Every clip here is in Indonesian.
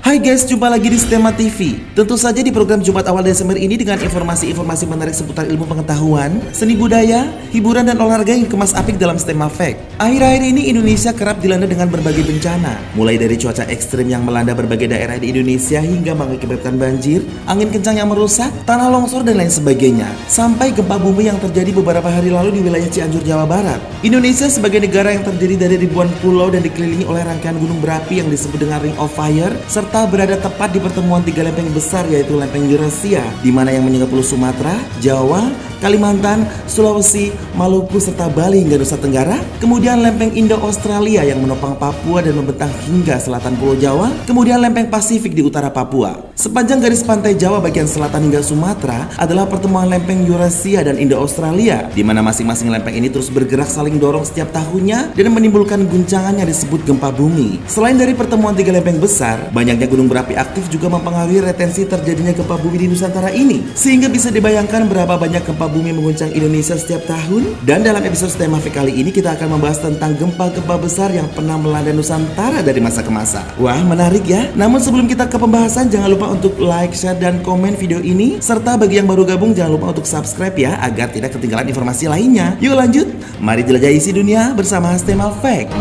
Hai guys, jumpa lagi di Stema TV. Tentu saja di program Jumat awal Desember ini dengan informasi-informasi menarik seputar ilmu pengetahuan, seni budaya, hiburan dan olahraga yang dikemas apik dalam Stema Fact. Akhir-akhir ini Indonesia kerap dilanda dengan berbagai bencana, mulai dari cuaca ekstrim yang melanda berbagai daerah di Indonesia hingga mengakibatkan banjir, angin kencang yang merusak, tanah longsor dan lain sebagainya, sampai gempa bumi yang terjadi beberapa hari lalu di wilayah Cianjur, Jawa Barat. Indonesia sebagai negara yang terdiri dari ribuan pulau dan dikelilingi oleh rangkaian gunung berapi yang disebut dengan Ring of Fire, serta berada tepat di pertemuan tiga lempeng besar yaitu lempeng Eurasia, di mana yang menyangga Pulau Sumatera, Jawa, Kalimantan, Sulawesi, Maluku, serta Bali hingga Nusa Tenggara. Kemudian lempeng Indo-Australia yang menopang Papua dan membentang hingga selatan Pulau Jawa. Kemudian lempeng Pasifik di utara Papua. Sepanjang garis pantai Jawa bagian selatan hingga Sumatera adalah pertemuan lempeng Eurasia dan Indo-Australia, di mana masing-masing lempeng ini terus bergerak saling dorong setiap tahunnya dan menimbulkan guncangan yang disebut gempa bumi. Selain dari pertemuan tiga lempeng besar, banyaknya gunung berapi aktif juga mempengaruhi retensi terjadinya gempa bumi di Nusantara ini, sehingga bisa dibayangkan berapa banyak gempa bumi mengguncang Indonesia setiap tahun. Dan dalam episode Stema Fact kali ini kita akan membahas tentang gempa-gempa besar yang pernah melanda Nusantara dari masa ke masa. Wah, menarik ya. Namun sebelum kita ke pembahasan, jangan lupa untuk like, share, dan komen video ini. Serta bagi yang baru gabung, jangan lupa untuk subscribe ya, agar tidak ketinggalan informasi lainnya. Yuk lanjut, mari jelajahi isi dunia bersama Stema Fact.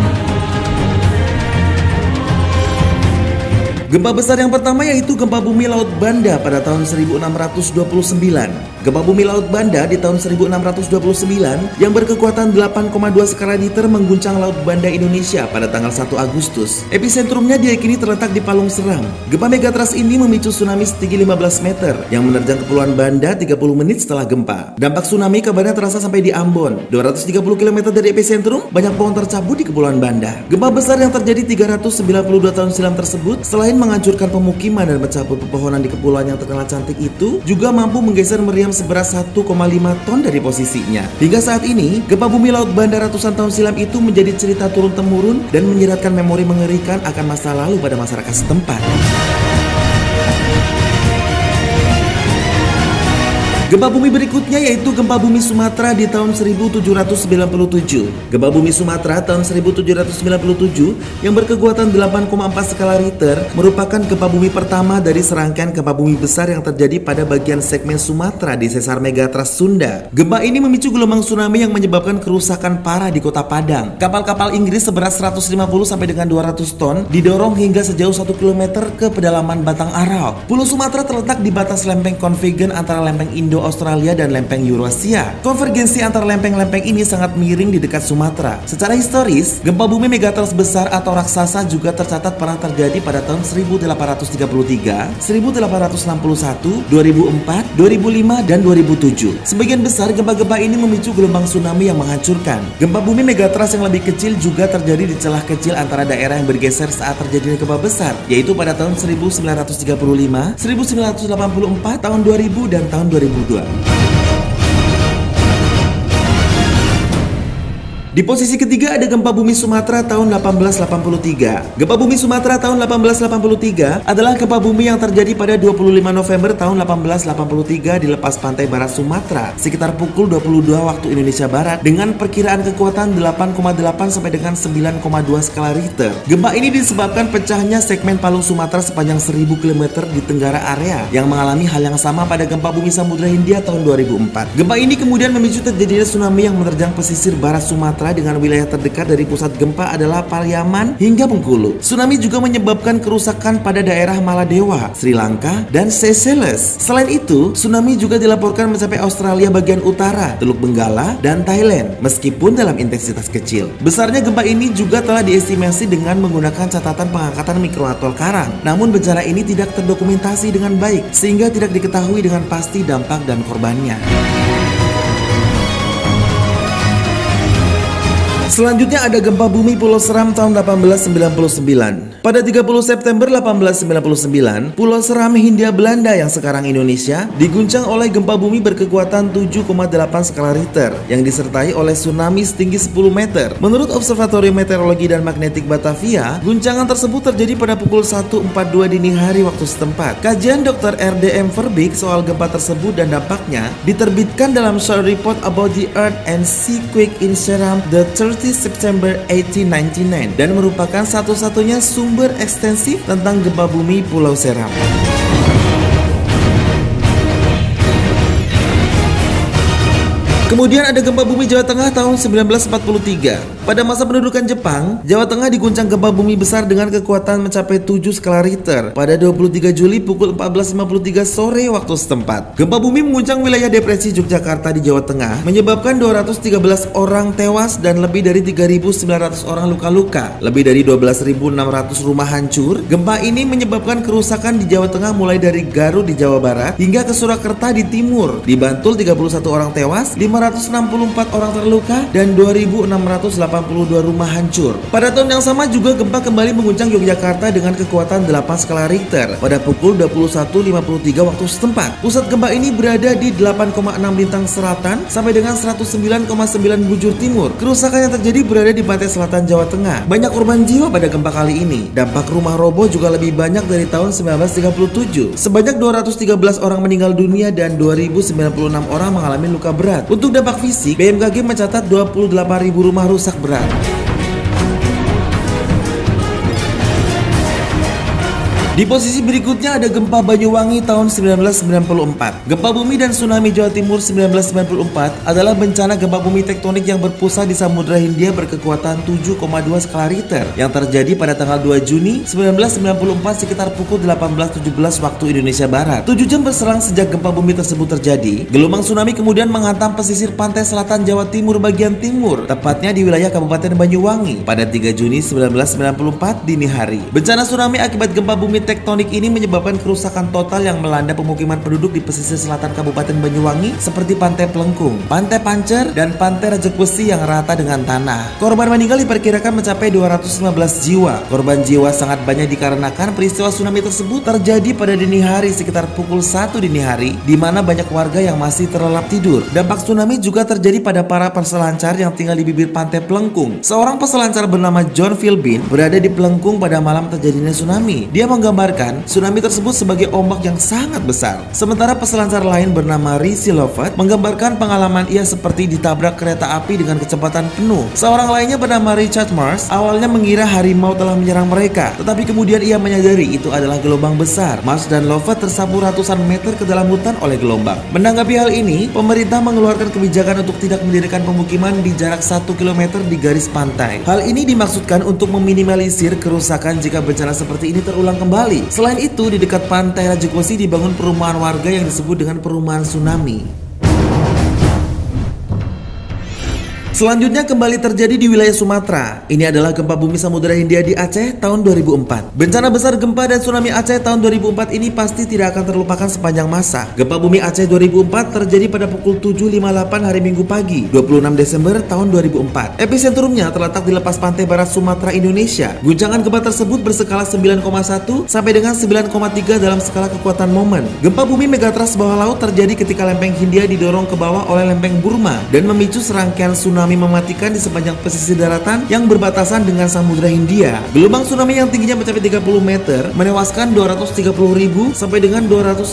Gempa besar yang pertama yaitu gempa bumi Laut Banda pada tahun 1629. Gempa bumi Laut Banda di tahun 1629 yang berkekuatan 8,2 skala Richter mengguncang Laut Banda Indonesia pada tanggal 1 Agustus. Episentrumnya diyakini terletak di Palung Seram. Gempa megatrust ini memicu tsunami setinggi 15 meter yang menerjang Kepulauan Banda 30 menit setelah gempa. Dampak tsunami kabarnya terasa sampai di Ambon. 230 km dari epicentrum, banyak pohon tercabut di Kepulauan Banda. Gempa besar yang terjadi 392 tahun silam tersebut selain menghancurkan pemukiman dan mencabut pepohonan di kepulauan yang terkenal cantik itu, juga mampu menggeser meriam seberat 1,5 ton dari posisinya. Hingga saat ini, gempa bumi Laut Banda ratusan tahun silam itu menjadi cerita turun-temurun dan menyiratkan memori mengerikan akan masa lalu pada masyarakat setempat. Gempa bumi berikutnya yaitu gempa bumi Sumatera di tahun 1797. Gempa bumi Sumatera tahun 1797 yang berkekuatan 8,4 skala Richter merupakan gempa bumi pertama dari serangkaian gempa bumi besar yang terjadi pada bagian segmen Sumatera di sesar megatrust Sunda. Gempa ini memicu gelombang tsunami yang menyebabkan kerusakan parah di kota Padang. Kapal-kapal Inggris seberat 150 sampai dengan 200 ton didorong hingga sejauh 1 km ke pedalaman Batang Arau. Pulau Sumatera terletak di batas lempeng konvergen antara lempeng Indo-Australia dan lempeng Eurasia. Konvergensi antara lempeng-lempeng ini sangat miring di dekat Sumatera. Secara historis, gempa bumi megatrust besar atau raksasa juga tercatat pernah terjadi pada tahun 1833, 1861, 2004, 2005, dan 2007. Sebagian besar gempa-gempa ini memicu gelombang tsunami yang menghancurkan. Gempa bumi megatrust yang lebih kecil juga terjadi di celah kecil antara daerah yang bergeser saat terjadinya gempa besar, yaitu pada tahun 1935, 1984, tahun 2000, dan tahun 2002. Di posisi ketiga ada gempa bumi Sumatera tahun 1883. Gempa bumi Sumatera tahun 1883 adalah gempa bumi yang terjadi pada 25 November tahun 1883 di lepas pantai barat Sumatera sekitar pukul 22 waktu Indonesia Barat dengan perkiraan kekuatan 8,8 sampai dengan 9,2 skala Richter. Gempa ini disebabkan pecahnya segmen Palung Sumatera sepanjang 1000 km di tenggara area yang mengalami hal yang sama pada gempa bumi Samudra Hindia tahun 2004. Gempa ini kemudian memicu terjadinya tsunami yang menerjang pesisir barat Sumatera dengan wilayah terdekat dari pusat gempa adalah Pariaman hingga Bengkulu. Tsunami juga menyebabkan kerusakan pada daerah Maladewa, Sri Lanka, dan Seychelles. Selain itu, tsunami juga dilaporkan mencapai Australia bagian utara, Teluk Benggala, dan Thailand, meskipun dalam intensitas kecil. Besarnya gempa ini juga telah diestimasi dengan menggunakan catatan pengangkatan mikroatol karang. Namun bencana ini tidak terdokumentasi dengan baik, sehingga tidak diketahui dengan pasti dampak dan korbannya. Selanjutnya ada gempa bumi Pulau Seram tahun 1899. Pada 30 September 1899, Pulau Seram Hindia Belanda yang sekarang Indonesia diguncang oleh gempa bumi berkekuatan 7,8 skala Richter yang disertai oleh tsunami setinggi 10 meter. Menurut Observatorium Meteorologi dan Magnetik Batavia, guncangan tersebut terjadi pada pukul 1.42 dini hari waktu setempat. Kajian Dr. R.D.M. Verbeek soal gempa tersebut dan dampaknya diterbitkan dalam Short Report About the Earth and Sea Quake in Seram the 30 20 September 1899 dan merupakan satu-satunya sumber ekstensif tentang gempa bumi Pulau Seram. Kemudian ada gempa bumi Jawa Tengah tahun 1943. Pada masa pendudukan Jepang, Jawa Tengah diguncang gempa bumi besar dengan kekuatan mencapai 7 skala Richter pada 23 Juli pukul 14.53 sore waktu setempat. Gempa bumi mengguncang wilayah Depresi Yogyakarta di Jawa Tengah, menyebabkan 213 orang tewas dan lebih dari 3.900 orang luka-luka. Lebih dari 12.600 rumah hancur. Gempa ini menyebabkan kerusakan di Jawa Tengah mulai dari Garut di Jawa Barat hingga ke Surakarta di timur. Di Bantul 31 orang tewas, 564 orang terluka dan 2.682 rumah hancur. Pada tahun yang sama juga gempa kembali mengguncang Yogyakarta dengan kekuatan 8 skala Richter pada pukul 21.53 waktu setempat. Pusat gempa ini berada di 8,6 lintang selatan sampai dengan 109,9 bujur timur. Kerusakan yang terjadi berada di pantai selatan Jawa Tengah. Banyak korban jiwa pada gempa kali ini. Dampak rumah roboh juga lebih banyak dari tahun 1937. Sebanyak 213 orang meninggal dunia dan 2.096 orang mengalami luka berat. Untuk dampak fisik, BMKG mencatat 28.000 rumah rusak berat. Di posisi berikutnya ada gempa Banyuwangi tahun 1994. Gempa bumi dan tsunami Jawa Timur 1994 adalah bencana gempa bumi tektonik yang berpusat di Samudra Hindia berkekuatan 7,2 skala Richter yang terjadi pada tanggal 2 Juni 1994 sekitar pukul 18.17 waktu Indonesia Barat. 7 jam berselang sejak gempa bumi tersebut terjadi, gelombang tsunami kemudian menghantam pesisir pantai selatan Jawa Timur bagian timur, tepatnya di wilayah Kabupaten Banyuwangi pada 3 Juni 1994 dini hari. Bencana tsunami akibat gempa bumi tektonik ini menyebabkan kerusakan total yang melanda pemukiman penduduk di pesisir selatan Kabupaten Banyuwangi seperti Pantai Pelengkung, Pantai Pancer, dan Pantai Rejek Besi yang rata dengan tanah. Korban meninggal diperkirakan mencapai 215 jiwa. Korban jiwa sangat banyak dikarenakan peristiwa tsunami tersebut terjadi pada dini hari sekitar pukul 1 dini hari, di mana banyak warga yang masih terlelap tidur. Dampak tsunami juga terjadi pada para peselancar yang tinggal di bibir Pantai Pelengkung. Seorang peselancar bernama John Philbin berada di Pelengkung pada malam terjadinya tsunami. Dia menggambarkan tsunami tersebut sebagai ombak yang sangat besar. Sementara peselancar lain bernama Rizzy Lovett menggambarkan pengalaman ia seperti ditabrak kereta api dengan kecepatan penuh. Seorang lainnya bernama Richard Mars awalnya mengira harimau telah menyerang mereka, tetapi kemudian ia menyadari itu adalah gelombang besar. Mars dan Lovett tersapu ratusan meter ke dalam hutan oleh gelombang. Menanggapi hal ini, pemerintah mengeluarkan kebijakan untuk tidak mendirikan pemukiman di jarak 1 km di garis pantai. Hal ini dimaksudkan untuk meminimalisir kerusakan jika bencana seperti ini terulang kembali. Selain itu, di dekat Pantai Rejek Besi dibangun perumahan warga yang disebut dengan perumahan tsunami. Selanjutnya kembali terjadi di wilayah Sumatera. Ini adalah gempa bumi Samudra Hindia di Aceh tahun 2004. Bencana besar gempa dan tsunami Aceh tahun 2004 ini pasti tidak akan terlupakan sepanjang masa. Gempa bumi Aceh 2004 terjadi pada pukul 7.58 hari Minggu pagi, 26 Desember tahun 2004. Episentrumnya terletak di lepas pantai barat Sumatera, Indonesia. Guncangan gempa tersebut berskala 9,1 sampai dengan 9,3 dalam skala kekuatan momen. Gempa bumi megatrust bawah laut terjadi ketika lempeng Hindia didorong ke bawah oleh lempeng Burma dan memicu serangkaian tsunami mematikan di sepanjang pesisir daratan yang berbatasan dengan Samudra Hindia. Gelombang tsunami yang tingginya mencapai 30 meter menewaskan 230.000 sampai dengan 280.000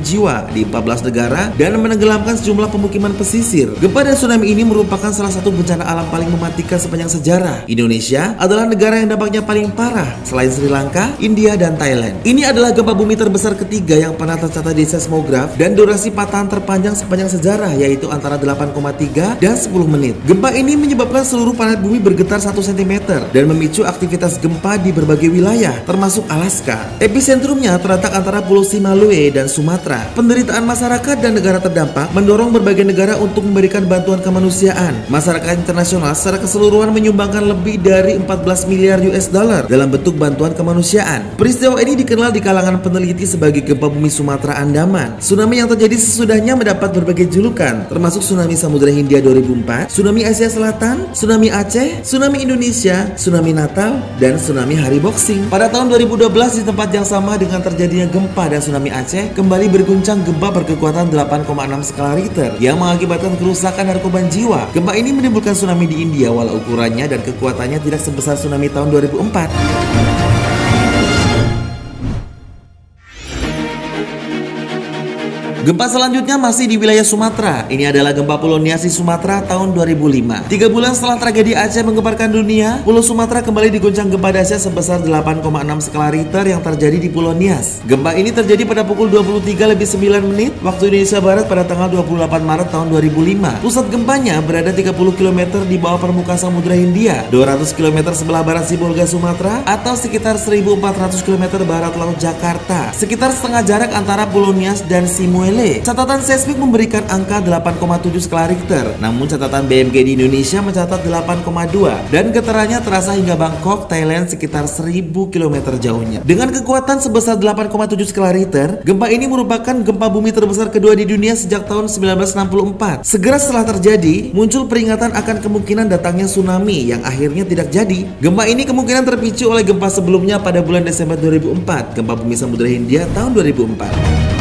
jiwa di 14 negara dan menenggelamkan sejumlah pemukiman pesisir. Gempa dan tsunami ini merupakan salah satu bencana alam paling mematikan sepanjang sejarah. Indonesia adalah negara yang dampaknya paling parah selain Sri Lanka, India, dan Thailand. Ini adalah gempa bumi terbesar ketiga yang pernah tercatat di seismograf dan durasi patahan terpanjang sepanjang sejarah, yaitu antara 8,3 dan 10 menit. Gempa ini menyebabkan seluruh planet bumi bergetar 1 cm dan memicu aktivitas gempa di berbagai wilayah, termasuk Alaska. Episentrumnya terletak antara Pulau Simalue dan Sumatera. Penderitaan masyarakat dan negara terdampak mendorong berbagai negara untuk memberikan bantuan kemanusiaan. Masyarakat internasional secara keseluruhan menyumbangkan lebih dari 14 miliar US dollar dalam bentuk bantuan kemanusiaan. Peristiwa ini dikenal di kalangan peneliti sebagai gempa bumi Sumatera Andaman. Tsunami yang terjadi sesudahnya mendapat berbagai julukan, termasuk tsunami Samudra Hindia 2004, tsunami Asia Selatan, tsunami Aceh, tsunami Indonesia, tsunami Natal, dan tsunami Hari Boxing. Pada tahun 2012 di tempat yang sama dengan terjadinya gempa dan tsunami Aceh, kembali berguncang gempa berkekuatan 8,6 skala Richter yang mengakibatkan kerusakan dan korban jiwa. Gempa ini menimbulkan tsunami di India walau ukurannya dan kekuatannya tidak sebesar tsunami tahun 2004. Gempa selanjutnya masih di wilayah Sumatera. Ini adalah gempa Pulau Nias di Sumatera tahun 2005. 3 bulan setelah tragedi Aceh menggemparkan dunia, Pulau Sumatera kembali diguncang gempa dahsyat sebesar 8,6 skala Richter yang terjadi di Pulau Nias. Gempa ini terjadi pada pukul 23:09 waktu Indonesia Barat pada tanggal 28 Maret tahun 2005. Pusat gempanya berada 30 km di bawah permukaan Samudra Hindia, 200 km sebelah barat Sibolga, Sumatera, atau sekitar 1.400 km barat laut Jakarta, sekitar setengah jarak antara Pulau Nias dan Simuele. Catatan seismik memberikan angka 8,7 skala Richter, namun catatan BMG di Indonesia mencatat 8,2 dan getarannya terasa hingga Bangkok, Thailand sekitar 1.000 km jauhnya. Dengan kekuatan sebesar 8,7 skala Richter, gempa ini merupakan gempa bumi terbesar kedua di dunia sejak tahun 1964. Segera setelah terjadi, muncul peringatan akan kemungkinan datangnya tsunami yang akhirnya tidak jadi. Gempa ini kemungkinan terpicu oleh gempa sebelumnya pada bulan Desember 2004, gempa bumi Samudra Hindia tahun 2004.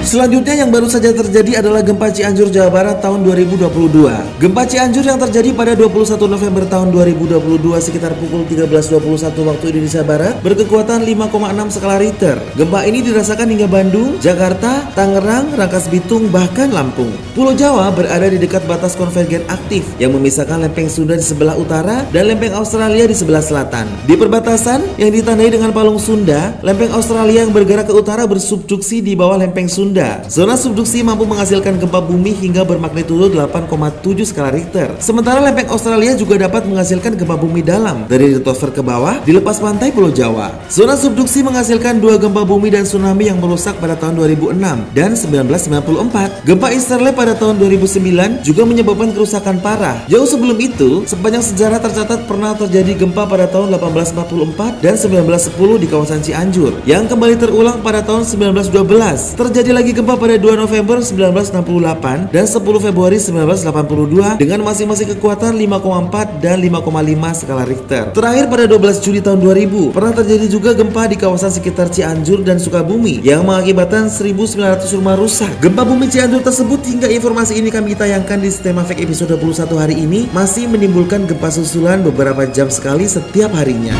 Selanjutnya yang baru saja terjadi adalah gempa Cianjur, Jawa Barat tahun 2022. Gempa Cianjur yang terjadi pada 21 November tahun 2022 sekitar pukul 13.21 waktu Indonesia Barat berkekuatan 5,6 skala Richter. Gempa ini dirasakan hingga Bandung, Jakarta, Tangerang, Rangkas Bitung, bahkan Lampung. Pulau Jawa berada di dekat batas konvergen aktif yang memisahkan lempeng Sunda di sebelah utara dan lempeng Australia di sebelah selatan. Di perbatasan yang ditandai dengan palung Sunda, lempeng Australia yang bergerak ke utara bersubduksi di bawah lempeng Sunda. Zona subduksi mampu menghasilkan gempa bumi hingga bermagnitudo 8,7 skala Richter. Sementara lempeng Australia juga dapat menghasilkan gempa bumi dalam dari litosfer ke bawah di lepas pantai Pulau Jawa. Zona subduksi menghasilkan 2 gempa bumi dan tsunami yang merusak pada tahun 2006 dan 1994. Gempa Easterly pada tahun 2009 juga menyebabkan kerusakan parah. Jauh sebelum itu, sepanjang sejarah tercatat pernah terjadi gempa pada tahun 1844 dan 1910 di kawasan Cianjur yang kembali terulang pada tahun 1912. Terjadi lagi gempa pada 2 November 1968 dan 10 Februari 1982 dengan masing-masing kekuatan 5,4 dan 5,5 skala Richter. Terakhir pada 12 Juli tahun 2000 pernah terjadi juga gempa di kawasan sekitar Cianjur dan Sukabumi yang mengakibatkan 1.900 rumah rusak. Gempa bumi Cianjur tersebut hingga informasi ini kami tayangkan di Stema Fake episode 21 hari ini masih menimbulkan gempa susulan beberapa jam sekali setiap harinya.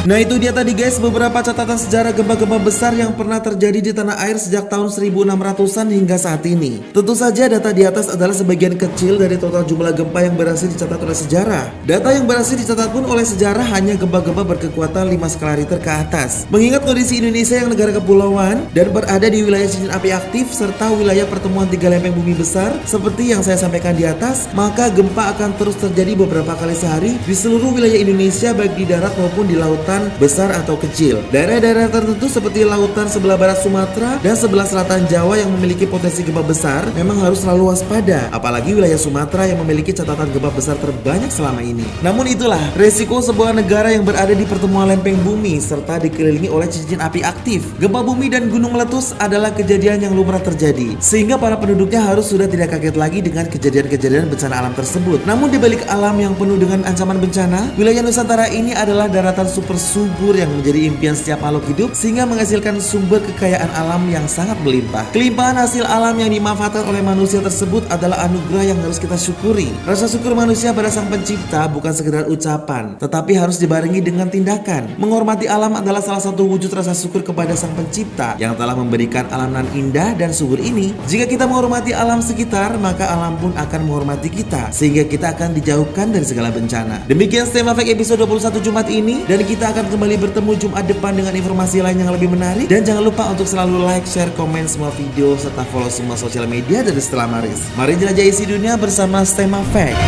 Nah itu dia tadi guys beberapa catatan sejarah gempa-gempa besar yang pernah terjadi di tanah air sejak tahun 1600-an hingga saat ini. Tentu saja data di atas adalah sebagian kecil dari total jumlah gempa yang berhasil dicatat oleh sejarah. Data yang berhasil dicatat pun oleh sejarah hanya gempa-gempa berkekuatan 5 skala Richter ke atas. Mengingat kondisi Indonesia yang negara kepulauan dan berada di wilayah cincin api aktif serta wilayah pertemuan 3 lempeng bumi besar seperti yang saya sampaikan di atas, maka gempa akan terus terjadi beberapa kali sehari di seluruh wilayah Indonesia baik di darat maupun di lautan besar atau kecil. Daerah-daerah tertentu seperti lautan sebelah barat Sumatera dan sebelah selatan Jawa yang memiliki potensi gempa besar memang harus selalu waspada, apalagi wilayah Sumatera yang memiliki catatan gempa besar terbanyak selama ini. Namun itulah resiko sebuah negara yang berada di pertemuan lempeng bumi serta dikelilingi oleh cincin api aktif. Gempa bumi dan gunung meletus adalah kejadian yang lumrah terjadi, sehingga para penduduknya harus sudah tidak kaget lagi dengan kejadian-kejadian bencana alam tersebut. Namun di balik alam yang penuh dengan ancaman bencana, wilayah Nusantara ini adalah daratan super subur yang menjadi impian setiap makhluk hidup sehingga menghasilkan sumber kekayaan alam yang sangat melimpah. Kelimpahan hasil alam yang dimanfaatkan oleh manusia tersebut adalah anugerah yang harus kita syukuri. Rasa syukur manusia pada Sang Pencipta bukan sekedar ucapan, tetapi harus dibarengi dengan tindakan. Menghormati alam adalah salah satu wujud rasa syukur kepada Sang Pencipta yang telah memberikan alam nan indah dan subur ini. Jika kita menghormati alam sekitar, maka alam pun akan menghormati kita sehingga kita akan dijauhkan dari segala bencana. Demikian Stema Fake episode 21 Jumat ini, dan kita akan kembali bertemu Jumat depan dengan informasi lain yang lebih menarik. Dan jangan lupa untuk selalu like, share, komen semua video serta follow semua sosial media dari Stella Maris. Mari jelajahi isi dunia bersama Stema Fake.